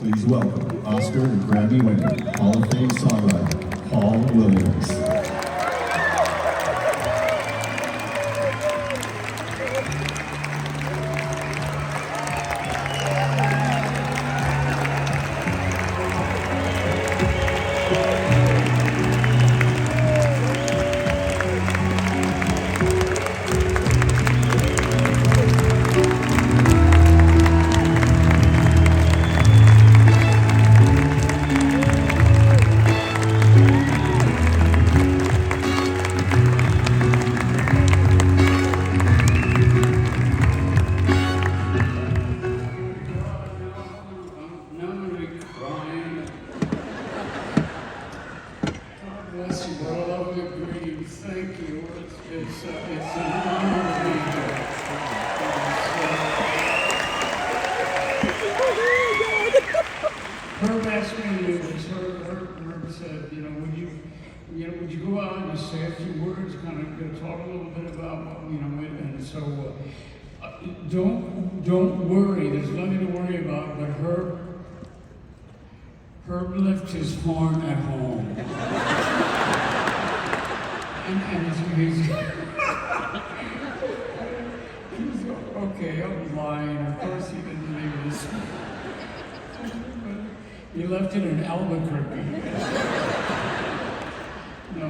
Please welcome Oscar and Grammy winner, Hall of Fame songwriter, Paul Williams. Bless you, what a lovely greeting. Thank you. It's an honor to be here. Herb asked me to do this. Herb said, would you go out and say a few words, kind of talk a little bit about, and so don't worry. There's nothing to worry about. But Herb left his horn at home. and he's okay, I'm lying. Of course he didn't leave this. He left it in Albuquerque. No,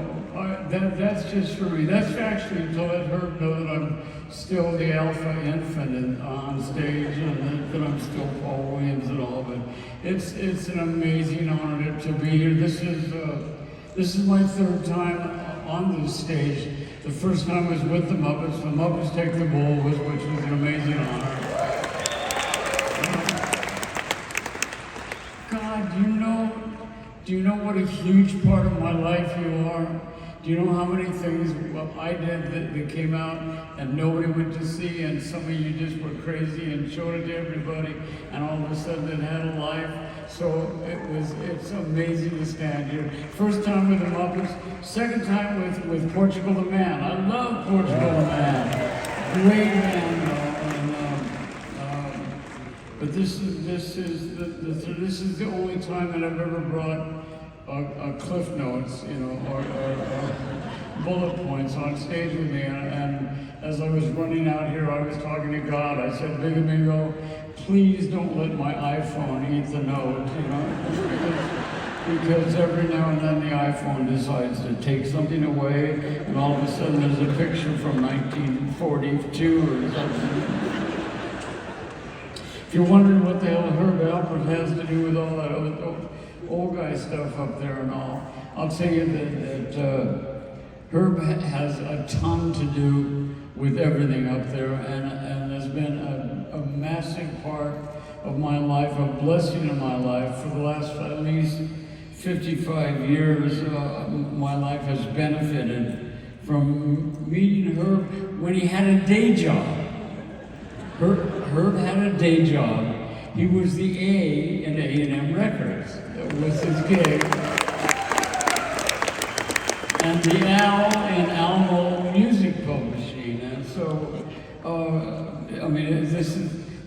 that's just for me. That's actually to let Herb know that I'm still the alpha infant on stage, and that I'm still Paul Williams and all. But it's an amazing honor to be here. This is my third time on this stage. The first time was with the Muppets. The Muppets Take the Bull, which was an amazing honor. God, do you know what a huge part of my life you are? Do you know how many things I did that came out and nobody went to see, and some of you just were crazy and showed it to everybody, and all of a sudden it had a life? So it's amazing to stand here. First time with the Muppets, second time with Portugal the Man. I love Portugal the Man. Great man. But this is the only time that I've ever brought cliff notes, or bullet points on stage with me. And as I was running out here, I was talking to God. I said, Big Amigo, please don't let my iPhone eat the note, because every now and then the iPhone decides to take something away, and all of a sudden there's a picture from 1942 or something. If you're wondering what the hell Herb Alpert has to do with all that old guy stuff up there and all, I'll tell you that Herb has a ton to do with everything up there, and has been a massive part of my life, a blessing in my life. For the last at least 55 years, my life has benefited from meeting Herb when he had a day job. Herb had a day job. He was the A in A&M Records. That was his gig. And the Al in Almo Music Publishing. And so,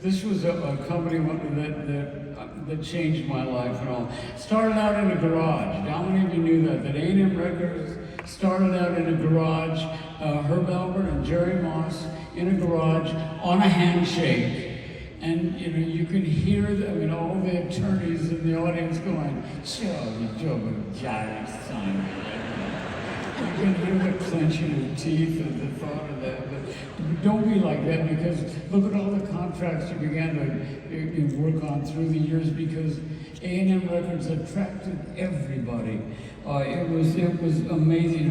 this was a company that changed my life and all. Started out in a garage. How many of you knew that A&M Records started out in a garage? Herb Alpert and Jerry Moss in a garage on a handshake. And you can hear all the attorneys in the audience going, "So you joking, Johnny, son." You can hear the clenching of teeth at the thought of that. But don't be like that, because look at all the contracts you began to work on through the years, because A&M Records attracted everybody. It was amazing.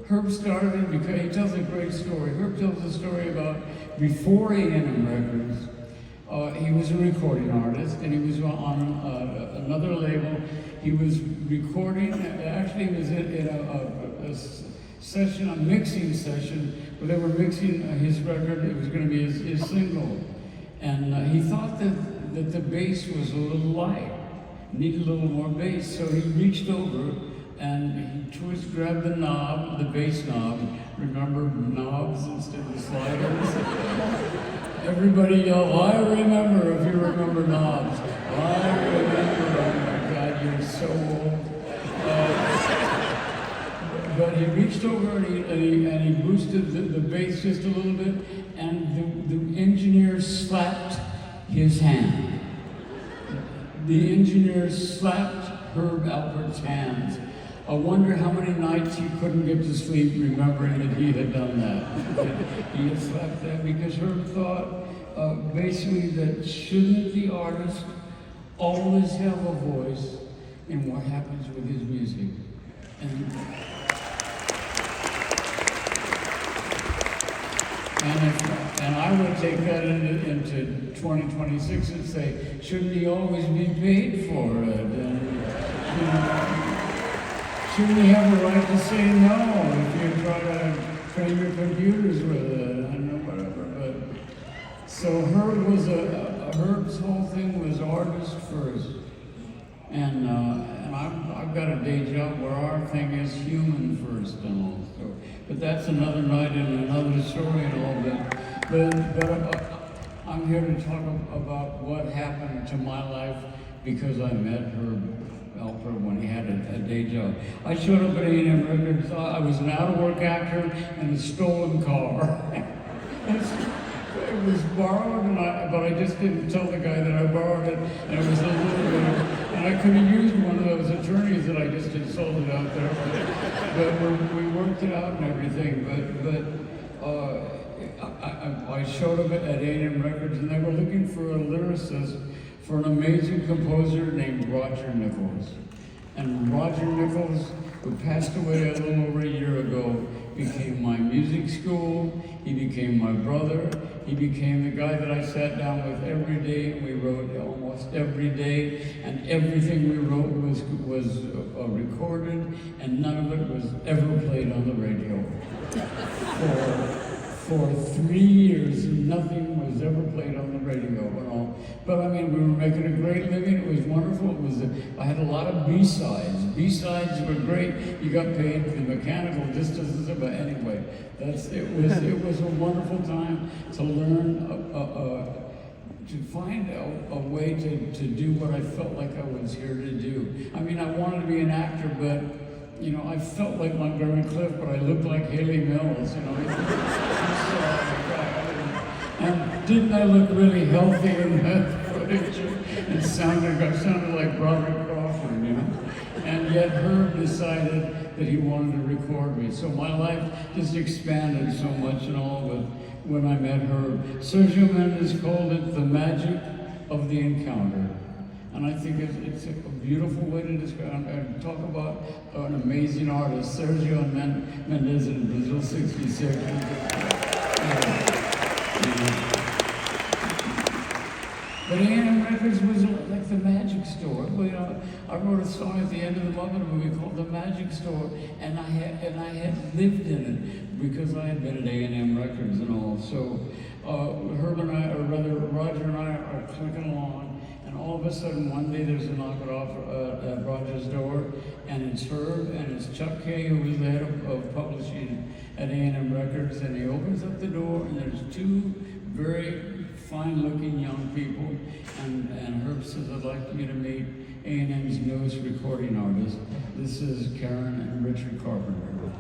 Herb started because he tells a great story. Herb tells a story about before A&M Records. He was a recording artist, and he was on another label. He was recording, actually he was in a session, a mixing session, where they were mixing his record. It was going to be his single. And he thought that the bass was a little light, needed a little more bass. So he reached over and he grabbed the knob, the bass knob. Remember knobs instead of sliders? Everybody yelled, I remember, if you remember knobs. I remember, oh my God, you're so old. But he reached over and he boosted the bass just a little bit, and the engineer slapped his hand. The engineer slapped Herb Alpert's hands. I wonder how many nights he couldn't get to sleep remembering that he had done that. He had slapped that because Herb thought basically that shouldn't the artist always have a voice in what happens with his music? And I would take that into 2026 and say, shouldn't he always be paid for it? And, you know, shouldn't he have the right to say no if you try to train your computers with it and whatever? But so Herb's whole thing was artist first, and I've got a day job where our thing is human first and all. So, but that's another night and another story and all that. But I'm here to talk about what happened to my life because I met Herb Alpert when he had a day job. I showed up at A&M Records. I was an out-of-work actor in a stolen car. It was borrowed, but I just didn't tell the guy that I borrowed it, and it was a little bit, and I could have used one of those attorneys that I just insulted out there, but we worked it out and everything. I showed up at A&M Records, and they were looking for a lyricist for an amazing composer named Roger Nichols. And Roger Nichols, who passed away a little over a year ago, became my music school, he became my brother, he became the guy that I sat down with every day. We wrote almost every day, and everything we wrote was recorded, and none of it was ever played on the radio. For 3 years, nothing was ever played on the radio and all. But I mean, we were making a great living. It was wonderful. I had a lot of B-sides. B-sides were great. You got paid for the mechanical distances, but anyway, it was a wonderful time to learn, to find a way to do what I felt like I was here to do. I mean, I wanted to be an actor, but you know, I felt like Montgomery Clift, but I looked like Haley Mills, you know. And didn't I look really healthy in that footage? I sounded like Broderick Crawford, you know. And yet Herb decided that he wanted to record me. So my life just expanded so much and all, but when I met Herb, Sergio Mendes called it the magic of the encounter. And I think it's a beautiful way to describe and talk about an amazing artist, Sergio Mendes in Brazil '66. But A&M Records was like the magic store. You know, I wrote a song at the end of the Muppet movie called The Magic Store, and I had lived in it because I had been at A&M Records and all. So Herb and I, or rather Roger and I, are clicking along. And all of a sudden, one day there's a knock off at Roger's door, and it's Herb and it's Chuck Kay, who was the head of publishing at A&M Records, and he opens up the door, and there's two very fine-looking young people, and Herb says, I'd like you to meet A&M's newest recording artist. This is Karen and Richard Carpenter.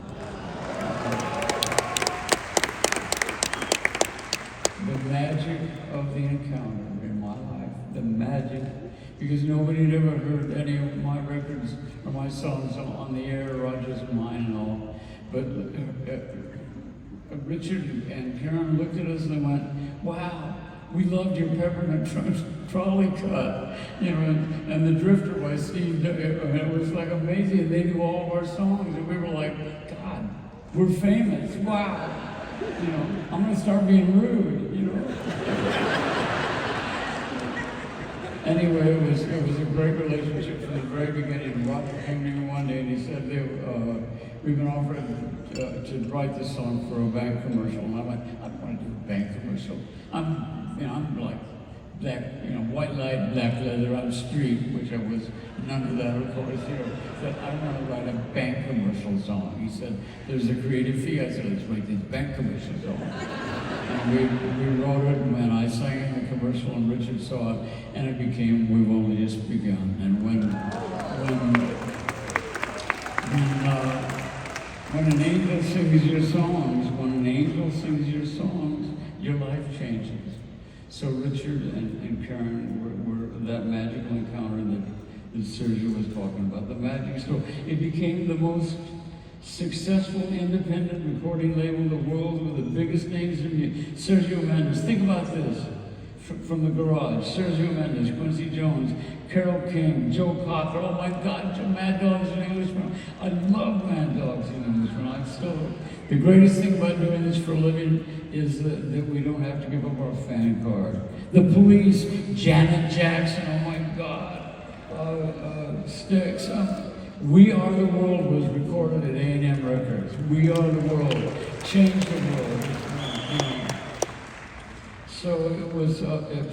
The magic of the encounter in my life. The magic, because nobody had ever heard any of my records or my songs on the air, Roger's and mine and all. But Richard and Karen looked at us and they went, wow, we loved your Peppermint Trolley cut, you know, and the Drifter by Steve. It was like amazing, and they knew all of our songs, and we were like, God, we're famous, wow. You know, I'm gonna start being rude, you know. Anyway, it was a great relationship from the very beginning. Roger came to me one day and he said, we've been offered to write this song for a bank commercial. And I went, I don't want to do a bank commercial. I'm like black, white light, black leather on the street, which I was none of that, of course, said, I want to write a bank commercial song. He said, there's a creative fee. I said, let's write this bank commercial song. And we wrote it, and I sang in the commercial, and Richard saw it, and it became We've Only Just Begun. And when an angel sings your songs, your life changes. So Richard and Karen were that magical encounter that Sergio was talking about, the magic story. It became the most successful independent recording label in the world with the biggest names in music. Sergio Mendes, think about this. From the Garage, Sergio Mendes, Quincy Jones, Carole King, Joe Cocker, oh my God, Mad Dogs and Englishmen. I love Mad Dogs and Englishmen. I'm still, the greatest thing about doing this for a living is that we don't have to give up our fan card. The Police, Janet Jackson, oh my God, Styx. We Are the World was recorded at A&M Records. We Are the World, changed the world. So it was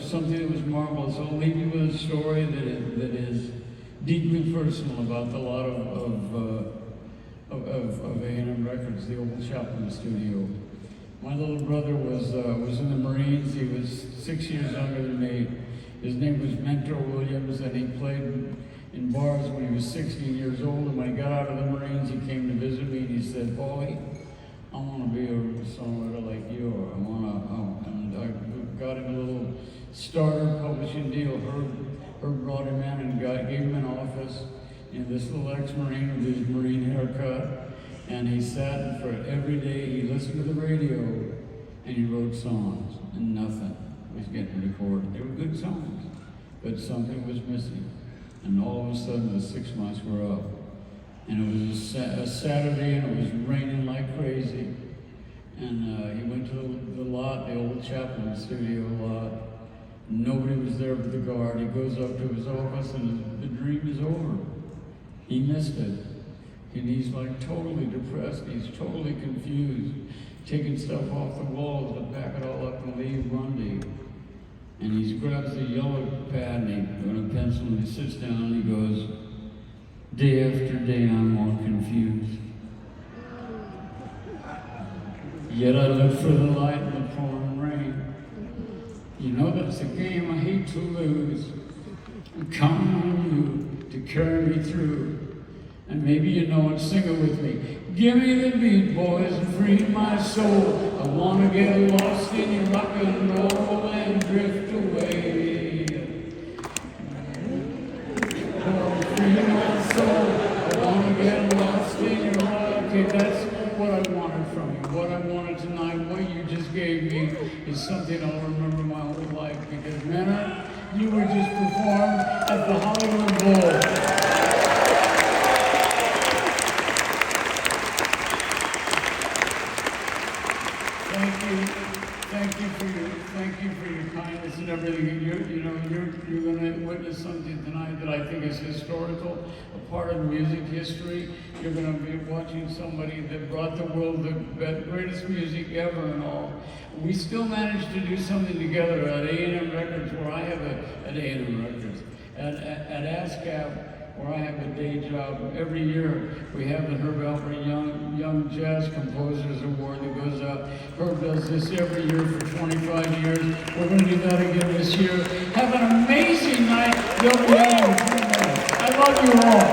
something that was marvelous. I'll leave you with a story that is deeply personal about the lot of A&M Records, the old Chaplin studio. My little brother was in the Marines. He was 6 years younger than me. His name was Mentor Williams, and he played in bars when he was 16 years old. And when he got out of the Marines, he came to visit me, and he said, "Paulie, I want to be a songwriter like you, or and I got him a little starter publishing deal. Herb brought him in and gave him an office in this little ex-Marine with his Marine haircut. And he sat for every day, he listened to the radio, and he wrote songs, and nothing was getting recorded. They were good songs, but something was missing. And all of a sudden, the 6 months were up. And it was a Saturday, and it was raining like crazy. And he went to the lot, the old Chaplin studio lot. Nobody was there but the guard. He goes up to his office, and the dream is over. He missed it. And he's like totally depressed. He's totally confused, taking stuff off the walls to pack it all up and leave Grundy. And he grabs the yellow pad and a pencil, and he sits down and he goes, "Day after day, I'm more confused. Yet I look for the light in the pouring rain. You know that's a game I hate to lose. I'm counting on you to carry me through. And maybe you know it, sing it with me. Give me the beat, boys, and free my soul. I want to get lost in your rock and roll and drift away. Oh, free my soul. I want to get lost in your rock. Okay, that's what I wanted from you. What I wanted tonight, what you just gave me, is something I'll remember my whole life. Because, man, you were just performed at the Hollywood Bowl. Thank you for your kindness and everything. You're going to witness something tonight that I think is historical, a part of music history. You're going to be watching somebody that brought the world the greatest music ever and all. We still managed to do something together at A&M Records, where I have at A&M Records, at ASCAP, where I have a day job. Every year we have the Herb Alpert Young Jazz Composers Award that goes out. Herb does this every year for 25 years. We're going to do that again this year. Have an amazing night. You'll be able to do that. I love you all.